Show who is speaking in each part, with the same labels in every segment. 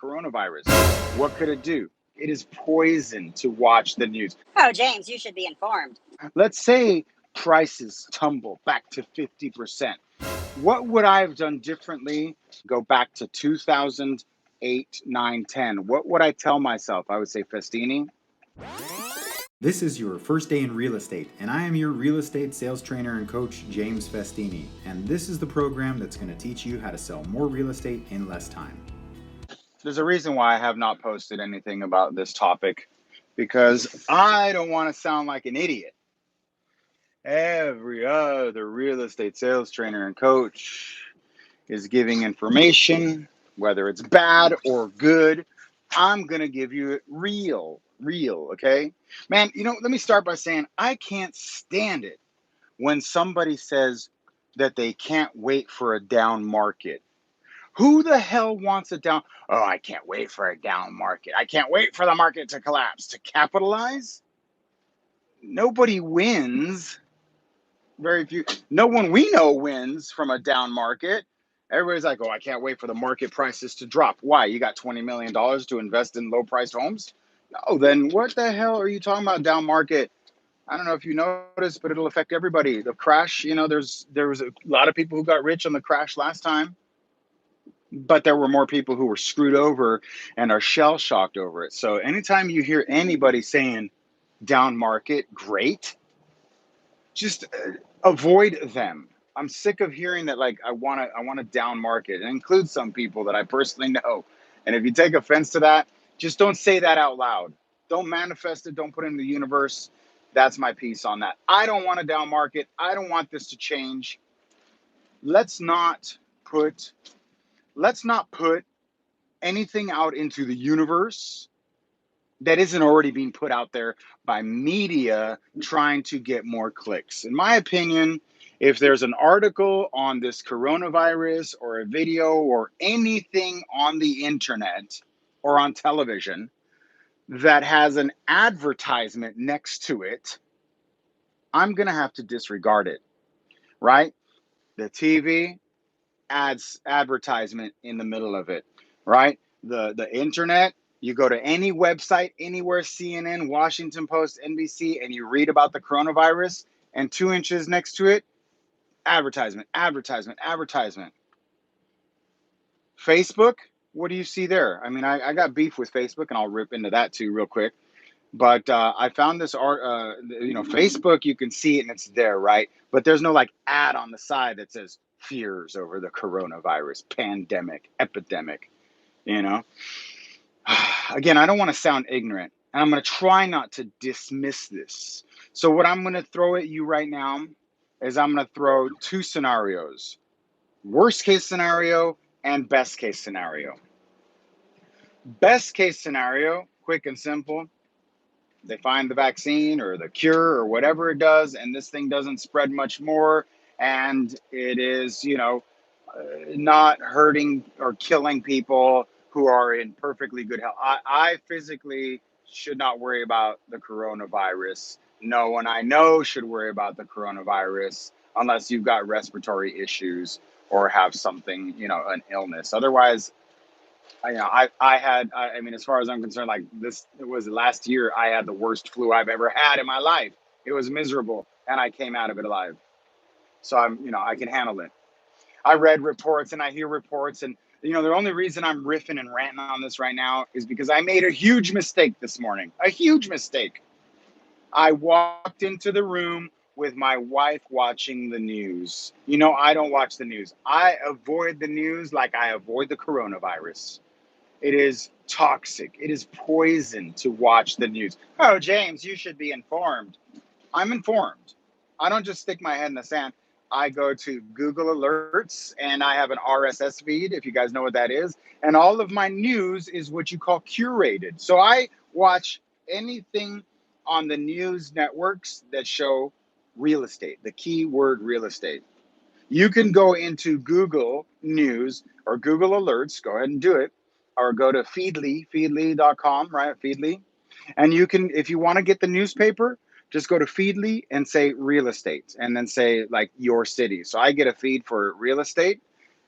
Speaker 1: coronavirus. What could it do? It is poison to watch the news.
Speaker 2: Oh, James, you should be informed.
Speaker 1: Let's say prices tumble back to 50%. What would I have done differently? Go back to 2008, 9, 10. What would I tell myself? I would say, Festini.
Speaker 3: This is your first day in real estate, and I am your real estate sales trainer and coach, James Festini. And this is the program that's going to teach you how to sell more real estate in less time.
Speaker 1: There's a reason why I have not posted anything about this topic, because I don't want to sound like an idiot. Every other real estate sales trainer and coach is giving information, whether it's bad or good. I'm going to give you it real, okay? Man, let me start by saying I can't stand it when somebody says that they can't wait for a down market. Who the hell wants a down? Oh, I can't wait for a down market. I can't wait for the market to collapse. To capitalize? Nobody wins. Very few. No one we know wins from a down market. Everybody's like, oh, I can't wait for the market prices to drop. Why? You got $20 million to invest in low priced homes? No, then what the hell are you talking about down market? I don't know if you noticed, but it'll affect everybody. The crash, there was a lot of people who got rich on the crash last time, but there were more people who were screwed over and are shell shocked over it. So anytime you hear anybody saying down market, great, just avoid them. I'm sick of hearing that. Like, I want a down market. It includes some people that I personally know. And if you take offense to that, just don't say that out loud. Don't manifest it. Don't put it in the universe. That's my piece on that. I don't want a down market. I don't want this to change. Let's not put anything out into the universe that isn't already being put out there by media trying to get more clicks. In my opinion, if there's an article on this coronavirus or a video or anything on the internet or on television that has an advertisement next to it, I'm going to have to disregard it, right? The TV adds advertisement in the middle of it, right? The internet, you go to any website, anywhere, CNN, Washington Post, NBC, and you read about the coronavirus, and 2 inches next to it, advertisement, advertisement, advertisement. Facebook, what do you see there? I mean, I got beef with Facebook, and I'll rip into that too real quick. But I found this art, Facebook, you can see it and it's there, right? But there's no like ad on the side that says fears over the coronavirus, pandemic, epidemic, you know? Again, I don't want to sound ignorant, and I'm going to try not to dismiss this. So what I'm going to throw at you right now is I'm going to throw two scenarios: worst case scenario and best case scenario. Best case scenario, quick and simple. They find the vaccine or the cure or whatever it does, and this thing doesn't spread much more, and it is, not hurting or killing people who are in perfectly good health. I physically should not worry about the coronavirus. No one I know should worry about the coronavirus unless you've got respiratory issues or have something, an illness. Otherwise, I mean, as far as I'm concerned, like this, it was last year, I had the worst flu I've ever had in my life. It was miserable, and I came out of it alive. So I can handle it. I read reports and I hear reports, and the only reason I'm riffing and ranting on this right now is because I made a huge mistake this morning. A huge mistake. I walked into the room with my wife watching the news. I don't watch the news. I avoid the news like I avoid the coronavirus. It is toxic. It is poison to watch the news. Oh, James, you should be informed. I'm informed. I don't just stick my head in the sand. I go to Google Alerts and I have an RSS feed, if you guys know what that is. And all of my news is what you call curated. So I watch anything on the news networks that show real estate, the keyword real estate. You can go into Google News or Google Alerts, go ahead and do it, or go to feedly.com, right? Feedly. And you can, if you want to get the newspaper, just go to Feedly and say real estate and then say like your city. So I get a feed for real estate,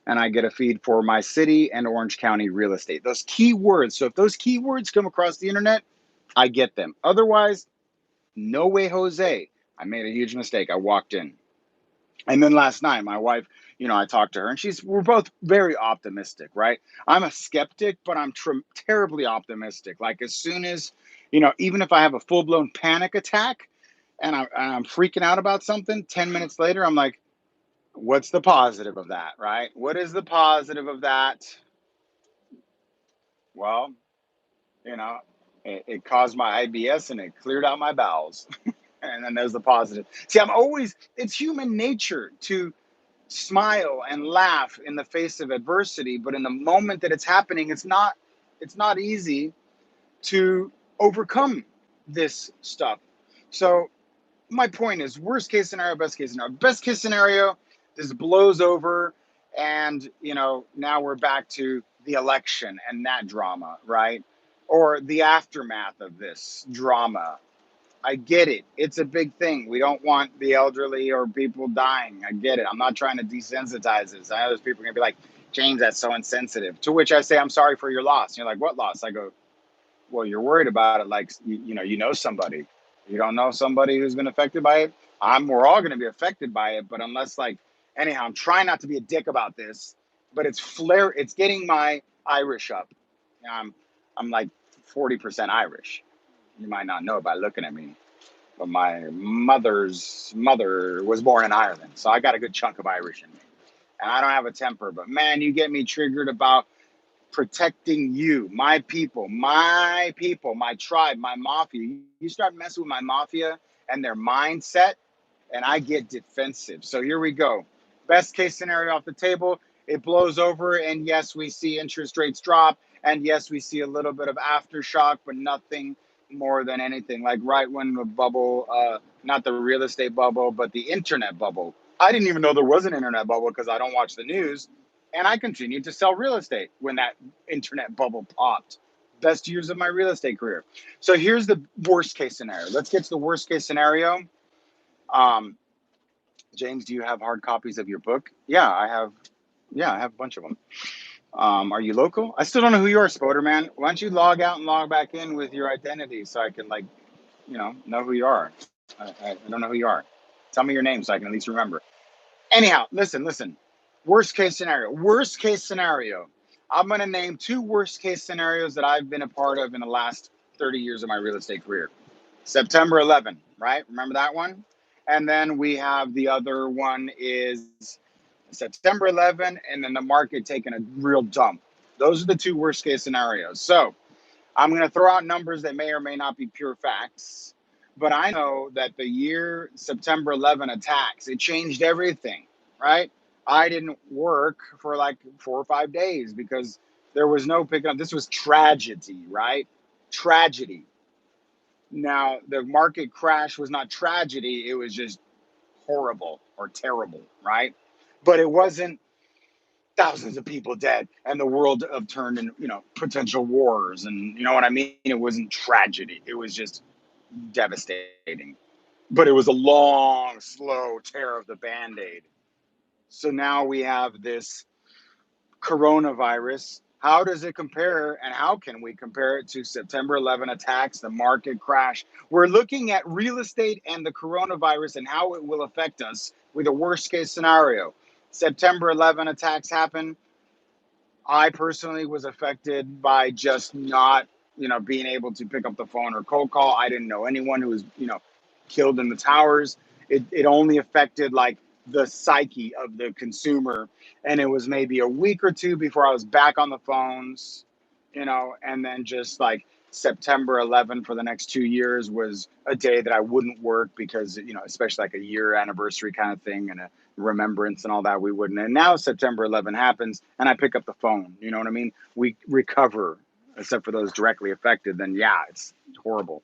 Speaker 1: and I get a feed for my city and Orange County real estate. Those keywords. So if those keywords come across the internet, I get them. Otherwise, no way, Jose. I made a huge mistake. I walked in. And then last night, my wife, I talked to her, and we're both very optimistic, right? I'm a skeptic, but I'm terribly optimistic. Like as soon as, even if I have a full blown panic attack and I'm freaking out about something, 10 minutes later, I'm like, what's the positive of that, right? What is the positive of that? Well, you know, it caused my IBS and it cleared out my bowels. And then there's the positive. See, it's human nature to smile and laugh in the face of adversity, but in the moment that it's happening, it's not easy to overcome this stuff. So my point is, worst case scenario, best case scenario. Best case scenario, this blows over, and now we're back to the election and that drama, right? Or the aftermath of this drama. I get it. It's a big thing. We don't want the elderly or people dying. I get it. I'm not trying to desensitize this. I know there's people going to be like, James, that's so insensitive. To which I say, I'm sorry for your loss. And you're like, what loss? I go, well, you're worried about it. Like, you know somebody. You don't know somebody who's been affected by it. We're all going to be affected by it. But unless anyhow, I'm trying not to be a dick about this, but it's getting my Irish up. I'm like 40% Irish. You might not know it by looking at me, but my mother's mother was born in Ireland, so I got a good chunk of Irish in me. And I don't have a temper, but man, you get me triggered about protecting you, my people, my tribe, my mafia. You start messing with my mafia and their mindset, and I get defensive. So here we go. Best case scenario off the table, it blows over, and yes, we see interest rates drop, and yes, we see a little bit of aftershock, but nothing more than anything. Like right when the bubble, not the real estate bubble, but the internet bubble. I didn't even know there was an internet bubble because I don't watch the news, and I continued to sell real estate when that internet bubble popped. Best years of my real estate career. So here's the worst case scenario. Let's get to the worst case scenario. James, do you have hard copies of your book? Yeah, I have. Yeah, I have a bunch of them. Are you local? I still don't know who you are, Spoder man. Why don't you log out and log back in with your identity so I can know who you are. I don't know who you are. Tell me your name so I can at least remember. Anyhow, listen. Worst case scenario. Worst case scenario. I'm going to name two worst case scenarios that I've been a part of in the last 30 years of my real estate career. September 11, right? Remember that one? And then we have the other one is September 11, and then the market taking a real dump. Those are the two worst case scenarios. So I'm going to throw out numbers that may or may not be pure facts, but I know that the year September 11 attacks, it changed everything, right? I didn't work for like 4 or 5 days because there was no picking up. This was tragedy, right? Tragedy. Now, the market crash was not tragedy. It was just horrible or terrible, right? But it wasn't thousands of people dead and the world turned in, potential wars. And you know what I mean? It wasn't tragedy. It was just devastating. But it was a long, slow tear of the Band-Aid. So now we have this coronavirus. How does it compare, and how can we compare it to September 11 attacks, the market crash? We're looking at real estate and the coronavirus and how it will affect us with a worst case scenario. September 11 attacks happen. I personally was affected by just not, being able to pick up the phone or cold call. I didn't know anyone who was, killed in the towers. It only affected like the psyche of the consumer. And it was maybe a week or two before I was back on the phones, and then just like September 11 for the next 2 years was a day that I wouldn't work because, especially like a year anniversary kind of thing and a remembrance and all that, we wouldn't. And now September 11 happens and I pick up the phone. You know what I mean? We recover, except for those directly affected. Then, yeah, it's horrible.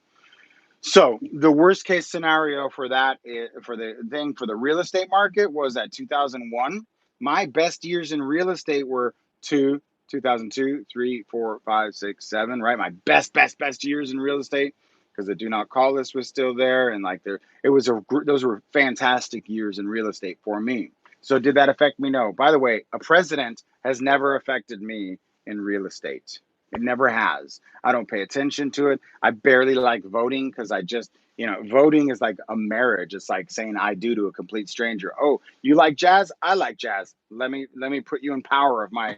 Speaker 1: So the worst case scenario for that, for the real estate market was at 2001. My best years in real estate were 2002, 3, 4, 5, 6, 7, right? My best years in real estate, because the Do Not Call list was still there. And like those were fantastic years in real estate for me. So did that affect me? No. By the way, a president has never affected me in real estate. It never has. I don't pay attention to it. I barely like voting because I just, voting is like a marriage. It's like saying I do to a complete stranger. Oh, you like jazz? I like jazz. Let me put you in power of my,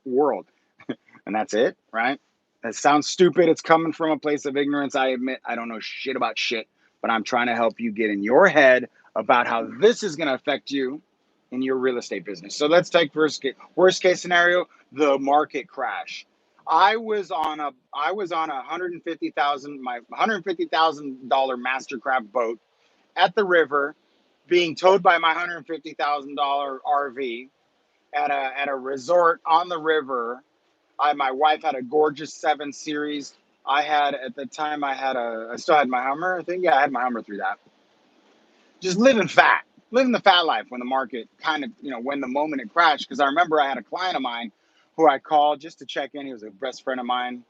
Speaker 1: world. And that's it, right? That sounds stupid. It's coming from a place of ignorance. I admit I don't know shit about shit, but I'm trying to help you get in your head about how this is going to affect you in your real estate business. So let's take worst case scenario, the market crash. I was on a $150,000 Mastercraft boat at the river, being towed by my $150,000 RV at a resort on the river. My wife had a gorgeous 7 Series. At the time, I still had my Hummer. I think, yeah, I had my Hummer through that. Just living the fat life when the market kind of, when the moment it crashed. Because I remember I had a client of mine who I called just to check in. He was a best friend of mine,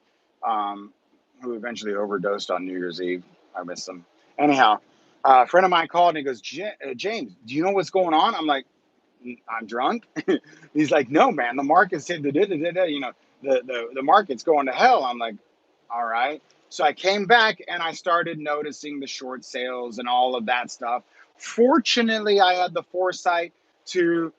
Speaker 1: who eventually overdosed on New Year's Eve. I miss him. Anyhow, a friend of mine called and he goes, James, do you know what's going on? I'm like, I'm drunk. He's like, no, man, the market's the market's going to hell. I'm like, all right. So I came back and I started noticing the short sales and all of that stuff. Fortunately, I had the foresight to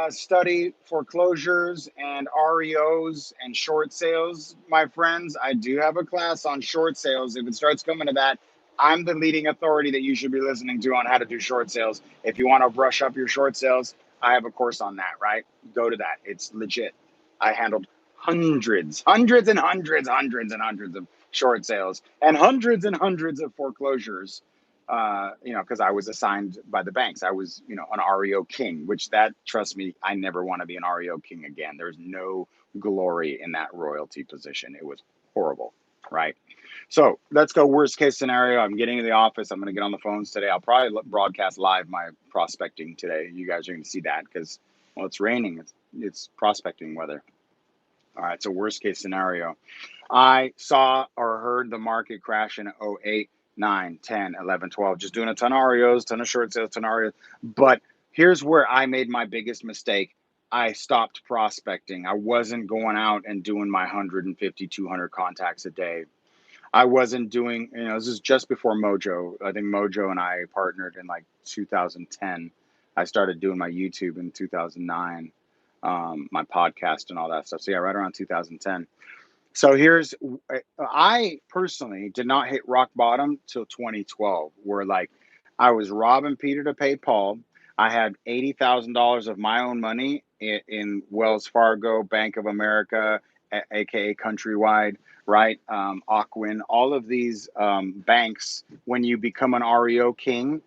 Speaker 1: study foreclosures and REOs and short sales. My friends, I do have a class on short sales. If it starts coming to that, I'm the leading authority that you should be listening to on how to do short sales. If you want to brush up your short sales, I have a course on that, right? Go to that. It's legit. I handled hundreds and hundreds of short sales and hundreds of foreclosures, because I was assigned by the banks. I was, an REO king, trust me, I never want to be an REO king again. There's no glory in that royalty position. It was horrible, right? So let's go worst case scenario. I'm getting to the office. I'm going to get on the phones today. I'll probably broadcast live my prospecting today. You guys are going to see that because, well, it's raining. It's prospecting weather. All right. So worst case scenario. I saw or heard the market crash in 08, 9, 10, 11, 12, just doing a ton of REOs, ton of short sales, ton of REOs. But here's where I made my biggest mistake. I stopped prospecting. I wasn't going out and doing my 150, 200 contacts a day. I wasn't doing, this is just before Mojo. I think Mojo and I partnered in like 2010. I started doing my YouTube in 2009, my podcast and all that stuff. So yeah, right around 2010. So I personally did not hit rock bottom till 2012, where like I was robbing Peter to pay Paul. I had $80,000 of my own money in Wells Fargo, Bank of America, aka Countrywide, right? Ocwen, all of these banks. When you become an REO king,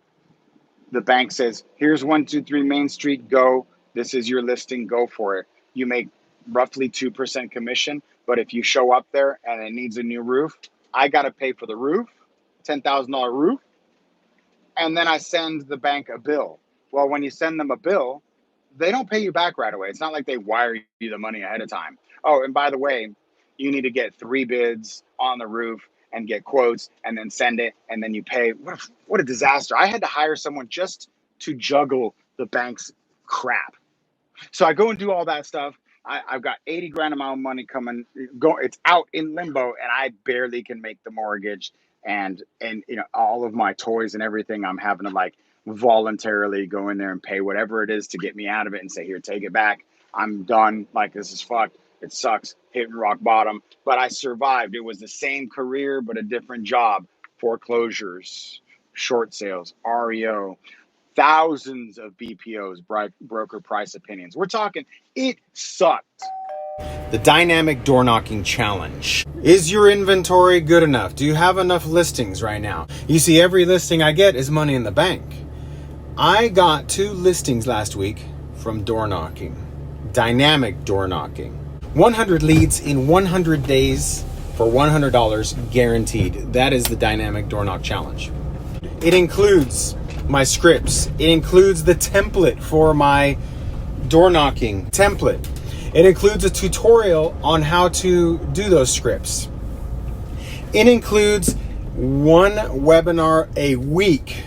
Speaker 1: the bank says, here's 123 Main Street, go. This is your listing, go for it. You make roughly 2% commission, but if you show up there and it needs a new roof, I got to pay for the roof, $10,000 roof, and then I send the bank a bill. Well, when you send them a bill, they don't pay you back right away. It's not like they wire you the money ahead of time. Oh, and by the way, you need to get 3 bids on the roof and get quotes and then send it, and then you pay. What a disaster. I had to hire someone just to juggle the bank's crap. So I go and do all that stuff. I've got 80 grand of my own money coming. It's out in limbo, and I barely can make the mortgage. And all of my toys and everything, I'm having to like voluntarily go in there and pay whatever it is to get me out of it and say, here, take it back. I'm done. Like, this is fucked. It sucks. Hitting rock bottom. But I survived. It was the same career, but a different job. Foreclosures, short sales, REO, thousands of BPOs, broker price opinions. We're talking, it sucked.
Speaker 4: The Dynamic Door Knocking Challenge. Is your inventory good enough? Do you have enough listings right now? You see, every listing I get is money in the bank. I got 2 listings last week from door knocking. Dynamic door knocking. 100 leads in 100 days for $100 guaranteed. That is the Dynamic Door Knock Challenge. It includes my scripts. It includes the template for my door knocking template. It includes a tutorial on how to do those scripts. It includes 1 webinar a week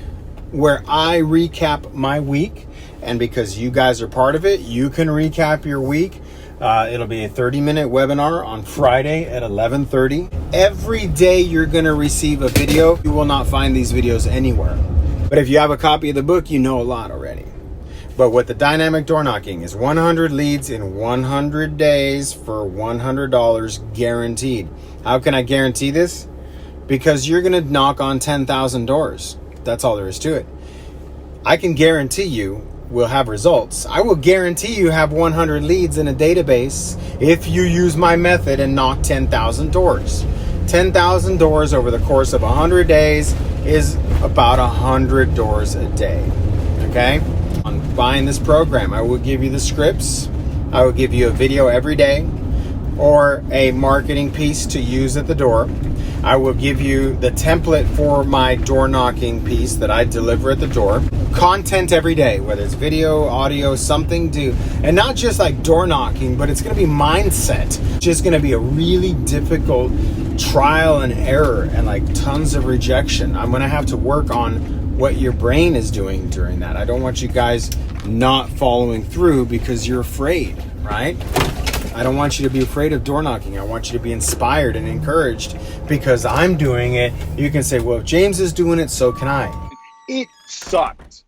Speaker 4: where I recap my week And because you guys are part of it, you can recap your week. It'll be a 30-minute webinar on Friday at 11:30. Every day you're going to receive a video. You will not find these videos anywhere. But if you have a copy of the book, you know a lot already. But what the dynamic door knocking is 100 leads in 100 days for $100 guaranteed. How can I guarantee this? Because you're going to knock on 10,000 doors. That's all there is to it. I can guarantee you will have results. I will guarantee you have 100 leads in a database if you use my method and knock 10,000 doors. 10,000 doors over the course of 100 days is about 100 doors a day. Okay? On buying this program, I will give you the scripts. I will give you a video every day or a marketing piece to use at the door. I will give you the template for my door knocking piece that I deliver at the door. Content every day, whether it's video, audio, something to, and not just like door knocking, but it's going to be mindset. It's just going to be a really difficult trial and error and like tons of rejection. I'm going to have to work on what your brain is doing during that. I don't want you guys not following through because you're afraid, right? I don't want you to be afraid of door knocking. I want you to be inspired and encouraged because I'm doing it. You can say, well, if James is doing it, so can I.
Speaker 1: It sucked.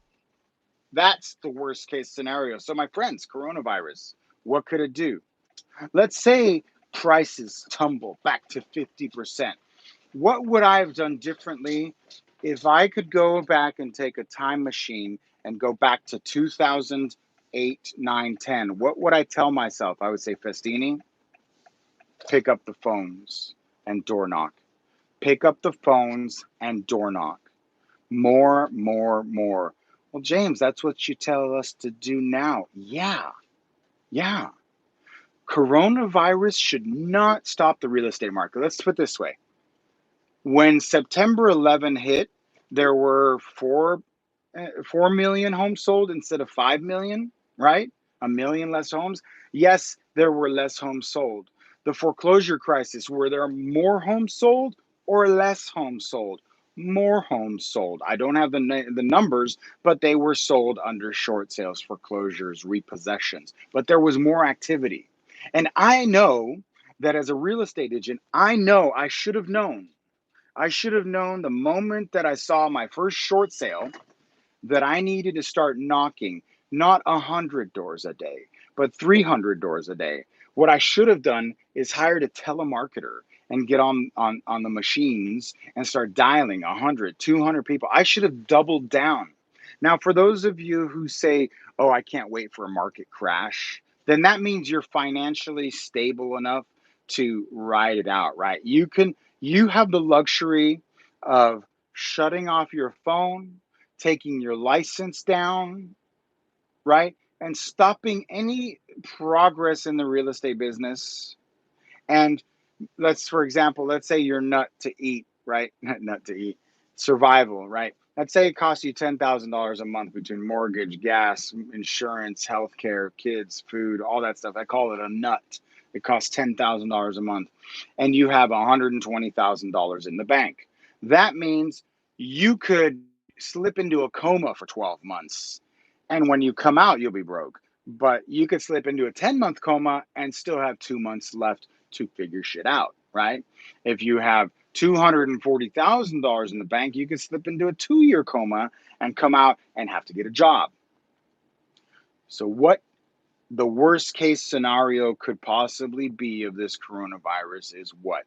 Speaker 1: That's the worst case scenario. So my friends, coronavirus, what could it do? Let's say prices tumble back to 50%. What would I have done differently if I could go back and take a time machine and go back to 2008, 9, 10? What would I tell myself? I would say, Festini, pick up the phones and door knock. Pick up the phones and door knock. More, more, more. Well, James, that's what you tell us to do now. Yeah. Coronavirus should not stop the real estate market. Let's put it this way. When September 11 hit, there were 4 million homes sold instead of 5 million, right? 1 million less homes. Yes, there were less homes sold. The foreclosure crisis, were there more homes sold or less homes sold? More homes sold. I don't have the numbers, but they were sold under short sales, foreclosures, repossessions. But there was more activity. And I know that as a real estate agent, I know I should have known. I should have known the moment that I saw my first short sale that I needed to start knocking not 100 doors a day, but 300 doors a day. What I should have done is hired a telemarketer and get on the machines and start dialing 100, 200 people. I should have doubled down. Now, for those of you who say, oh, I can't wait for a market crash, then that means you're financially stable enough to ride it out, right? You have the luxury of shutting off your phone, taking your license down, right? And stopping any progress in the real estate business. And for example, let's say you're nut to eat, right? Nut to eat, survival, right? Let's say it costs you $10,000 a month between mortgage, gas, insurance, healthcare, kids, food, all that stuff. I call it a nut. It costs $10,000 a month, and you have $120,000 in the bank. That means you could slip into a coma for 12 months, and when you come out, you'll be broke. But you could slip into a 10-month coma and still have 2 months left to figure shit out, right? If you have $240,000 in the bank, you could slip into a 2-year coma and come out and have to get a job. So what the worst case scenario could possibly be of this coronavirus is what?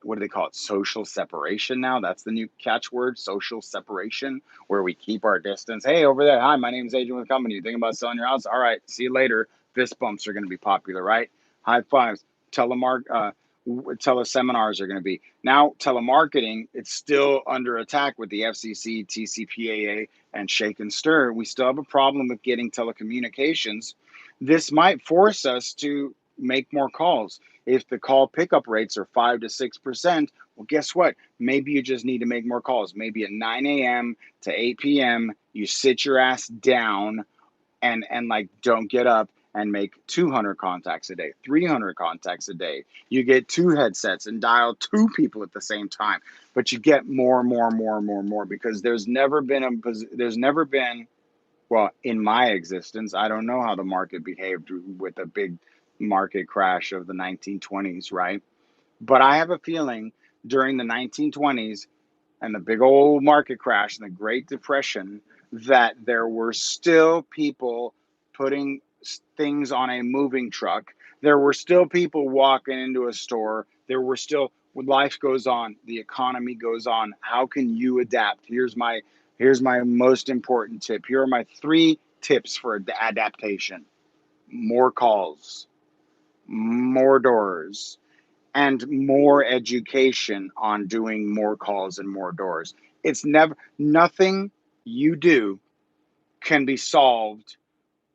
Speaker 1: What do they call it? Social separation now? That's the new catchword, social separation, where we keep our distance. Hey, over there. Hi, my name is Adrian with the company. You thinking about selling your house? All right, see you later. Fist bumps are going to be popular, right? High fives. Teleseminars are going to be. Now, telemarketing, it's still under attack with the FCC, TCPAA, and Shake and Stir. We still have a problem with getting telecommunications. This might force us to make more calls. If the call pickup rates are 5 to 6%, well, guess what? Maybe you just need to make more calls. Maybe at 9 a.m. to 8 p.m., you sit your ass down and like don't get up and make 200 contacts a day, 300 contacts a day. You get 2 headsets and dial 2 people at the same time, but you get more because there's never been Well, in my existence, I don't know how the market behaved with a big market crash of the 1920s, right? But I have a feeling during the 1920s and the big old market crash and the Great Depression that there were still people putting things on a moving truck. There were still people walking into a store. There were still, life goes on, the economy goes on. How can you adapt? Here's my most important tip. Here are my 3 tips for adaptation. More calls, more doors, and more education on doing more calls and more doors. It's never, nothing you do can be solved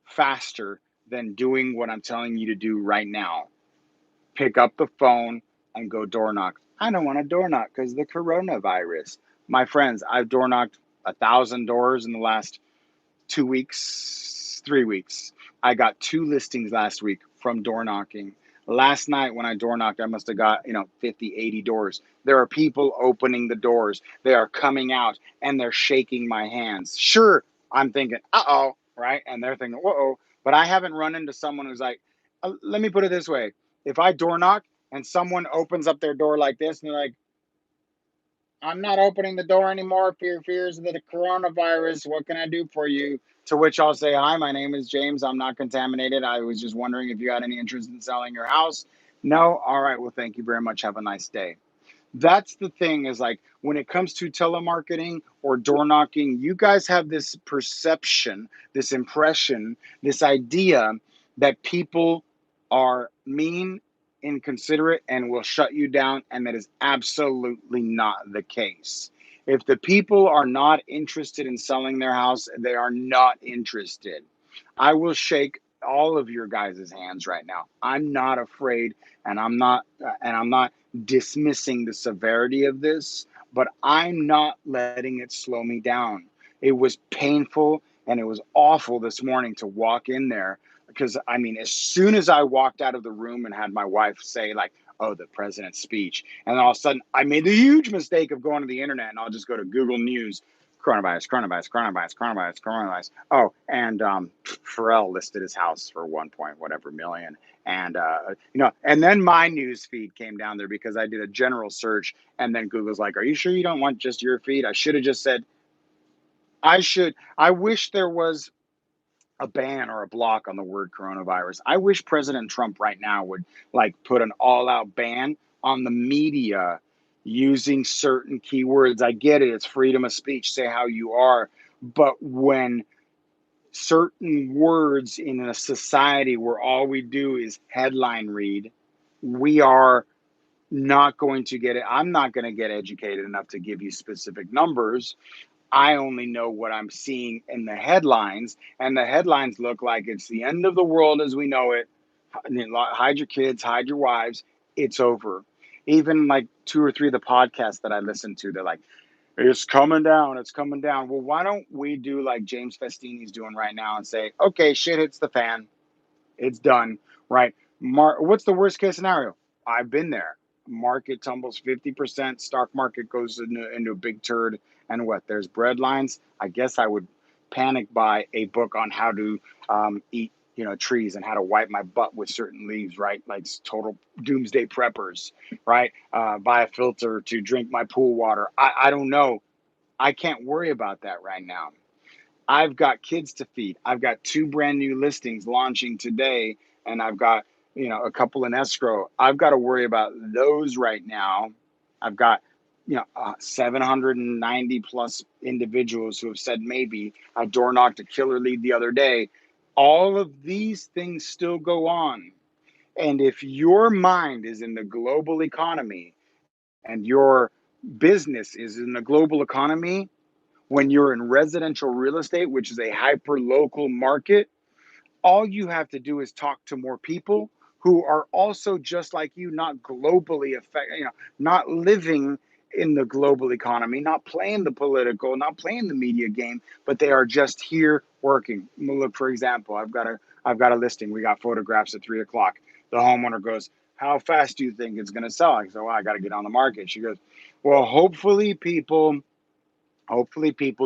Speaker 1: faster than doing what I'm telling you to do right now. Pick up the phone and go door knock. I don't want to door knock because the coronavirus. My friends, I've door knocked 1,000 doors in the last 2 weeks, 3 weeks. I got 2 listings last week from door knocking. Last night when I door knocked, I must have got, 50, 80 doors. There are people opening the doors. They are coming out and they're shaking my hands. Sure, I'm thinking, uh-oh, right? And they're thinking, whoa. But I haven't run into someone who's like, let me put it this way. If I door knock and someone opens up their door like this and they're like, I'm not opening the door anymore for fears of the coronavirus. What can I do for you? To which I'll say, hi, my name is James. I'm not contaminated. I was just wondering if you had any interest in selling your house. No? All right. Well, thank you very much. Have a nice day. That's the thing is like when it comes to telemarketing or door knocking, you guys have this perception, this impression, this idea that people are mean, inconsiderate, and will shut you down. And that is absolutely not the case. If the people are not interested in selling their house, they are not interested. I will shake all of your guys' hands right now. I'm not afraid and I'm not dismissing the severity of this, but I'm not letting it slow me down. It was painful and it was awful this morning to walk in there because I mean, as soon as I walked out of the room and had my wife say like, "Oh, the president's speech," and all of a sudden I made the huge mistake of going to the internet and I'll just go to Google News. Coronavirus. Oh, and Pharrell listed his house for 1 point whatever million. And and then my news feed came down there because I did a general search, and then Google's like, "Are you sure you don't want just your feed?" I should have just said, I wish there was a ban or a block on the word coronavirus. I wish President Trump right now would like put an all-out ban on the media using certain keywords. I get it, it's freedom of speech, say how you are, but when certain words in a society where all we do is headline read, we are not going to get it. I'm not going to get educated enough to give you specific numbers. I only know what I'm seeing in the headlines, and the headlines look like it's the end of the world as we know it. Hide your kids, hide your wives. It's over. Even like 2 or 3 of the podcasts that I listen to, they're like, it's coming down. It's coming down. Well, why don't we do like James Festini's doing right now and say, okay, shit hits the fan. It's done, right? What's the worst case scenario? I've been there. Market tumbles 50%. Stock market goes into a big turd. And what? There's bread lines. I guess I would panic buy a book on how to eat, trees and how to wipe my butt with certain leaves, right? Like total doomsday preppers, right? Buy a filter to drink my pool water. I don't know. I can't worry about that right now. I've got kids to feed. I've got 2 brand new listings launching today, and I've got, a couple in escrow. I've got to worry about those right now. I've got, 790 plus individuals who have said maybe. I door knocked a killer lead the other day. All of these things still go on. And if your mind is in the global economy and your business is in the global economy, when you're in residential real estate, which is a hyper local market, all you have to do is talk to more people who are also just like you, not globally affected, not living in the global economy, not playing the political, not playing the media game, but they are just here working. Look, for example, I've got a listing. We got photographs at 3:00. The homeowner goes, "How fast do you think it's going to sell?" I go, "Well, I got to get on the market." She goes, "Well, hopefully people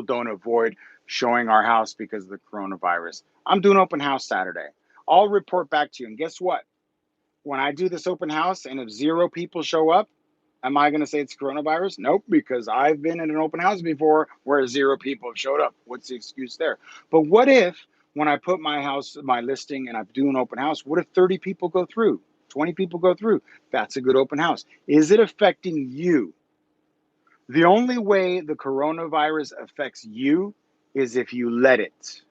Speaker 1: don't avoid showing our house because of the coronavirus. I'm doing open house Saturday. I'll report back to you. And guess what? When I do this open house and if 0 people show up, am I going to say it's coronavirus? Nope, because I've been in an open house before where 0 people have showed up. What's the excuse there? But what if when I put my house, my listing, and I do an open house, what if 30 people go through? 20 people go through? That's a good open house. Is it affecting you? The only way the coronavirus affects you is if you let it.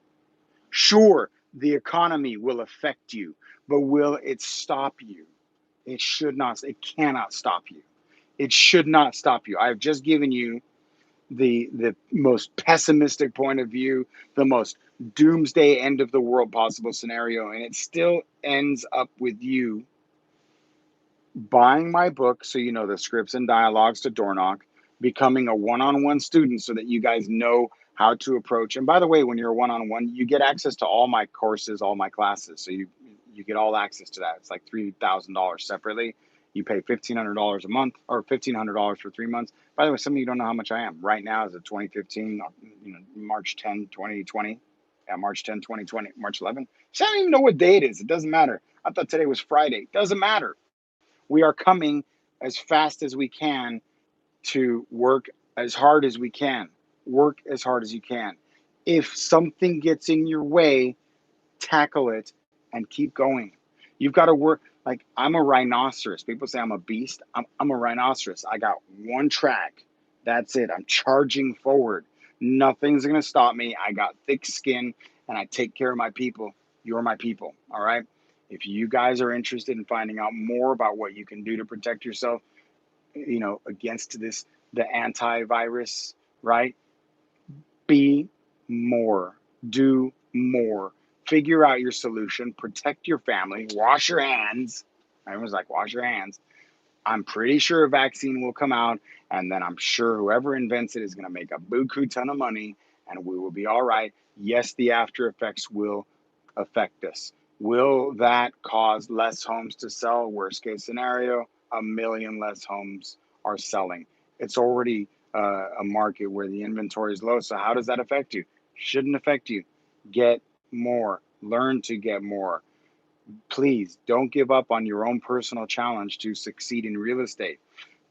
Speaker 1: Sure, the economy will affect you, but will it stop you? It should not. It cannot stop you. It should not stop you. I've just given you the most pessimistic point of view, the most doomsday end of the world possible scenario, and it still ends up with you buying my book, so you know the scripts and dialogues to door knock, becoming a one-on-one student so that you guys know how to approach. And by the way, when you're a one-on-one, you get access to all my courses, all my classes. So you get all access to that. It's like $3,000 separately. You pay $1,500 a month or $1,500 for 3 months. By the way, some of you don't know how much I am. Right now is a 2015, March 10, 2020. Yeah, March 10, 2020, March 11. So I don't even know what day it is. It doesn't matter. I thought today was Friday. Doesn't matter. We are coming as fast as we can to work as hard as we can. Work as hard as you can. If something gets in your way, tackle it and keep going. You've got to work. Like, I'm a rhinoceros. People say I'm a beast. I'm a rhinoceros. I got one track. That's it. I'm charging forward. Nothing's going to stop me. I got thick skin and I take care of my people. You're my people. All right. If you guys are interested in finding out more about what you can do to protect yourself, against the antivirus, right? Be more, do more, figure out your solution, protect your family, wash your hands. Everyone's like, wash your hands. I'm pretty sure a vaccine will come out, and then I'm sure whoever invents it is going to make a buku ton of money, and we will be all right. Yes, the after effects will affect us. Will that cause less homes to sell? Worst case scenario, 1 million less homes are selling. It's already a market where the inventory is low. So how does that affect you? Shouldn't affect you. Get more. Learn to get more. Please don't give up on your own personal challenge to succeed in real estate.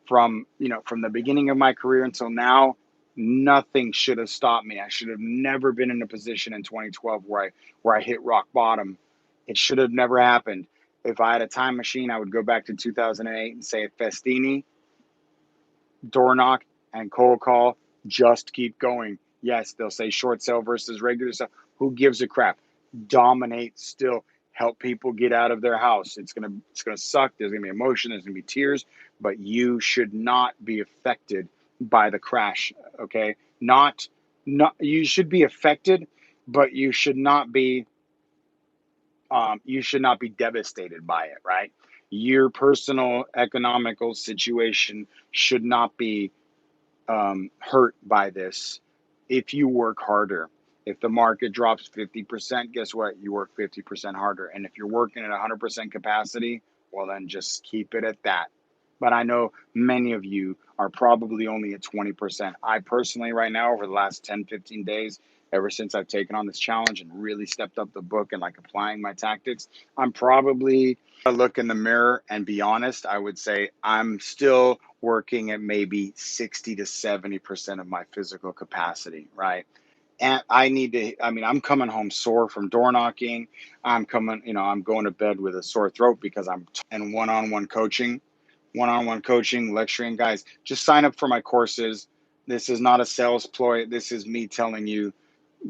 Speaker 1: From the beginning of my career until now, nothing should have stopped me. I should have never been in a position in 2012 where I hit rock bottom. It should have never happened. If I had a time machine, I would go back to 2008 and say, Festini, door knock and cold call, just keep going. Yes, they'll say short sale versus regular sale. Who gives a crap? Dominate still. Help people get out of their house. It's gonna suck. There's gonna be emotion. There's gonna be tears. But you should not be affected by the crash. Okay, not you should be affected, but you should not be devastated by it. Right? Your personal economical situation should not be hurt by this if you work harder. If the market drops 50%, guess what? You work 50% harder. And if you're working at 100% capacity, well, then just keep it at that. But I know many of you are probably only at 20%. I personally, right now, over the last 10, 15 days, ever since I've taken on this challenge and really stepped up the book and applying my tactics, I'm probably look in the mirror and be honest. I would say I'm still working at maybe 60 to 70% of my physical capacity, right? And I'm coming home sore from door knocking. I'm going to bed with a sore throat because I'm in one-on-one coaching, lecturing. Guys, just sign up for my courses. This is not a sales ploy. This is me telling you,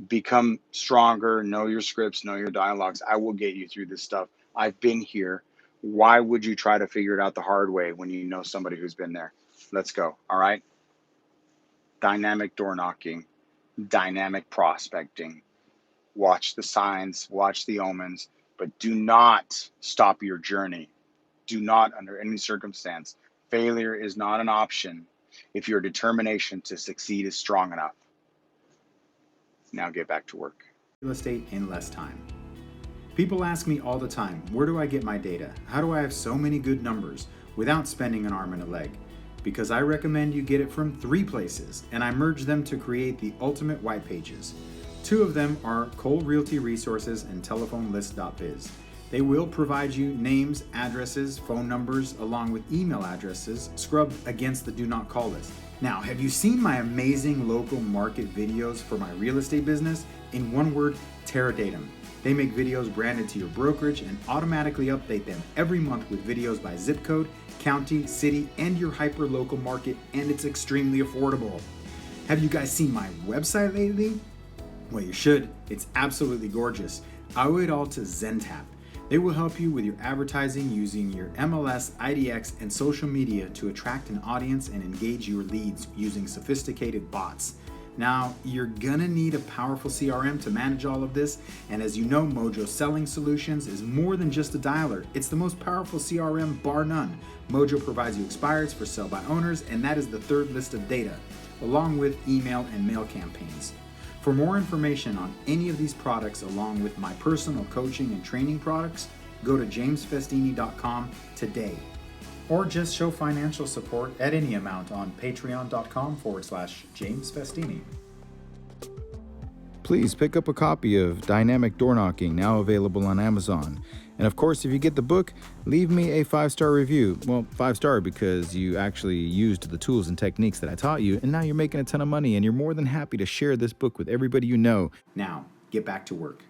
Speaker 1: become stronger, know your scripts, know your dialogues. I will get you through this stuff. I've been here. Why would you try to figure it out the hard way when you know somebody who's been there? Let's go. All right. Dynamic door knocking. Dynamic prospecting. Watch the signs, watch the omens, but do not stop your journey. Do not, under any circumstance. Failure is not an option if your determination to succeed is strong enough. Now get back to work.
Speaker 3: Real estate in less time. People ask me all the time, where do I get my data? How do I have so many good numbers without spending an arm and a leg? Because I recommend you get it from 3 places, and I merge them to create the ultimate white pages. Two of them are Cole Realty Resources and TelephoneList.biz. They will provide you names, addresses, phone numbers, along with email addresses scrubbed against the do not call list. Now, have you seen my amazing local market videos for my real estate business? In one word, Terradatum. They make videos branded to your brokerage and automatically update them every month with videos by zip code, county, city, and your hyper-local market, and it's extremely affordable. Have you guys seen my website lately? Well, you should. It's absolutely gorgeous. I owe it all to Zentap. They will help you with your advertising using your MLS, IDX, and social media to attract an audience and engage your leads using sophisticated bots. Now, you're gonna need a powerful CRM to manage all of this, and as you know, Mojo Selling Solutions is more than just a dialer. It's the most powerful CRM bar none. Mojo provides you expireds for sell by owners, and that is the third list of data, along with email and mail campaigns. For more information on any of these products, along with my personal coaching and training products, go to jamesfestini.com today. Or just show financial support at any amount on patreon.com/James Festini.
Speaker 5: Please pick up a copy of Dynamic Door Knocking, now available on Amazon. And of course, if you get the book, leave me a 5-star review. Well, 5-star because you actually used the tools and techniques that I taught you, and now you're making a ton of money, and you're more than happy to share this book with everybody you know.
Speaker 3: Now, get back to work.